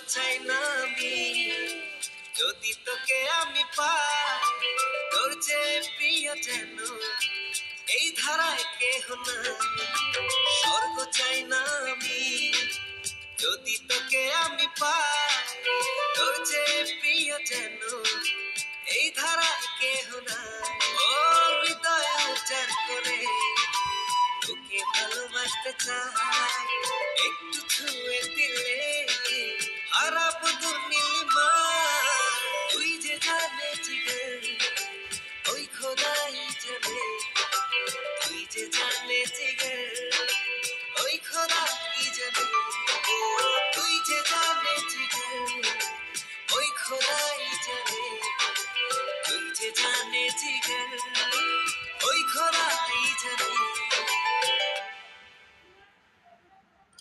চাই না আমি, যদি তোকে আমি পাই, তোর চেয়ে প্রিয় যেন এই ধারায় কেহ নাই। স্বর্গ চাই না আমি, যদি তোকে আমি পাই, তোর চেয়ে প্রিয় যেন এই ধারায় কেহ নাই। ও হৃদয় উজাড় করে তোকে ভালোবাসতে চাই, একটু ছুঁয়ে দিলে